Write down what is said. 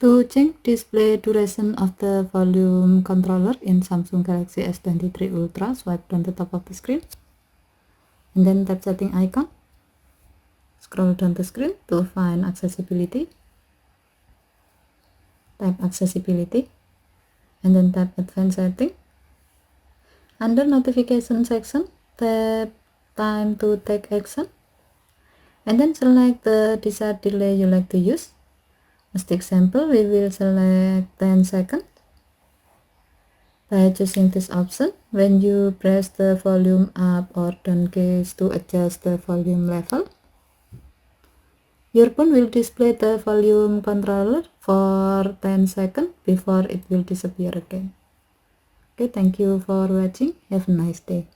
To change display duration of the volume controller in Samsung Galaxy S23 Ultra, swipe down the top of the screen and then tap setting icon. Scroll down the screen to find accessibility. Tap accessibility and then tap advanced setting. Under notification section, tap time to take action and then select the desired delay you like to use. As the example, we will select 10 seconds. By choosing this option, when you press the volume up or down keys to adjust the volume level, your phone will display the volume controller for 10 seconds before it will disappear again. Okay, thank you for watching. Have a nice day.